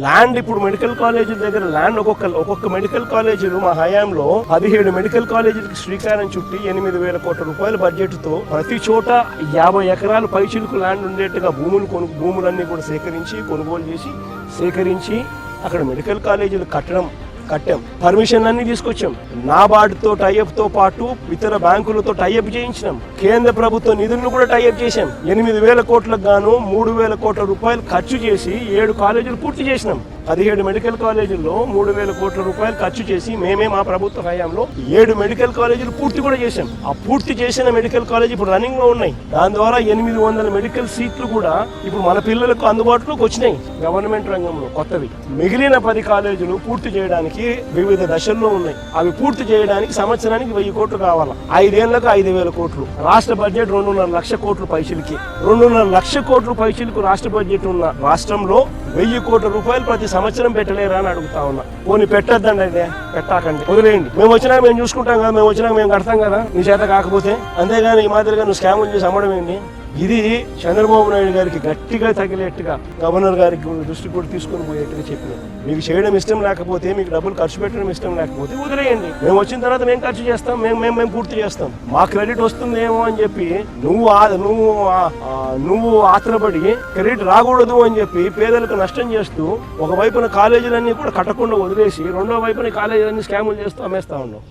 Land ఇప్పుడు medical కాలేజీల దగ్గర ల్యాండ్ ఒక్కొక్క మెడికల్ కాలేజీలు మా హయాంలో 17 మెడికల్ కాలేజీలకు శ్రీకారం చుట్టి 8,000 కోట్ల రూపాయల బడ్జెట్ తో ప్రతి చోట 50 ఎకరాలు పైచిలుకు ల్యాండ్ ఉండేట్టుగా భూములన్నీ కూడా కొనుగోలు చేసి సేకరించి అక్కడ మెడికల్ కాలేజీలు కట్టాం. పర్మిషన్ అన్ని తీసుకొచ్చాం. నాబార్డుతో టైఅప్ తో పాటు ఇతర బ్యాంకులతో టైఅప్ చేయించినాం. కేంద్ర ప్రభుత్వ నిధులను కూడా టైఅప్ చేశాం. 8,000 కోట్లకు గాను 3,000 కోట్ల రూపాయలు ఖర్చు చేసి 7 కాలేజీలు పూర్తి చేసినాం. 17 మెడికల్ కాలేజీల్లో 3,000 కోట్ల రూపాయలు ఖర్చు చేసి మేమే మా ప్రభుత్వ హయాంలో 7 మెడికల్ కాలేజీలు పూర్తి కూడా చేశాం. ఆ పూర్తి చేసిన మెడికల్ కాలేజీ ఇప్పుడు రన్నింగ్ లో ఉన్నాయి. దాని ద్వారా 800 మెడికల్ సీట్లు కూడా ఇప్పుడు మన పిల్లలకు అందుబాటులోకి వచ్చినాయి గవర్నమెంట్ రంగంలో కొత్తవి. మిగిలిన 10 కాలేజీలు పూర్తి చేయడానికి వివిధ దశల్లో ఉన్నాయి. అవి పూర్తి చేయడానికి సంవత్సరానికి 1,000 కోట్లు కావాలా. 5 ఏళ్లకు 5,000 కోట్లు. రాష్ట్ర బడ్జెట్ 2.5 లక్షల కోట్లు పైసలకి. 2.5 లక్షల కోట్లు పైసలకు రాష్ట్ర బడ్జెట్ ఉన్న రాష్ట్రంలో 1,000 కోట్ల రూపాయలు ప్రతి సంవత్సరం పెట్టలేరా అని అడుగుతా ఉన్నా. పోనీ పెట్టద్దండి, అయితే పెట్టాకండి, వదిలేయండి. మేము వచ్చినాక మేము చూసుకుంటాం కదా, మేము వచ్చినాక మేము కడతాం కదా నీ చేత కాకపోతే. అంతేగాని ఈ మాదిరిగా నువ్వు స్కాములు చేసి అమ్మడం ఏంటి? ఇది చంద్రబాబు నాయుడు గారికి గట్టిగా తగిలేట్టుగా గవర్నర్ గారికి దృష్టి కూడా తీసుకొని పోయేట్టుగా చెప్పినాం. మీకు చేయడం ఇష్టం లేకపోతే, మీకు డబ్బులు ఖర్చు పెట్టడం ఇష్టం లేకపోతే వదిలేయండి. మేము వచ్చిన తర్వాత మేము ఖర్చు చేస్తాం, మేము పూర్తి చేస్తాం. మా క్రెడిట్ వస్తుందేమో అని చెప్పి నువ్వు ఆత్రపడి క్రెడిట్ రాకూడదు అని చెప్పి పేదలకు నష్టం చేస్తూ ఒకవైపున కాలేజీలన్నీ కూడా కట్టకుండా వదిలేసి రెండో వైపున కాలేజీలన్నీ స్కాములు చేస్తూ అమ్మేస్తా ఉన్నాం.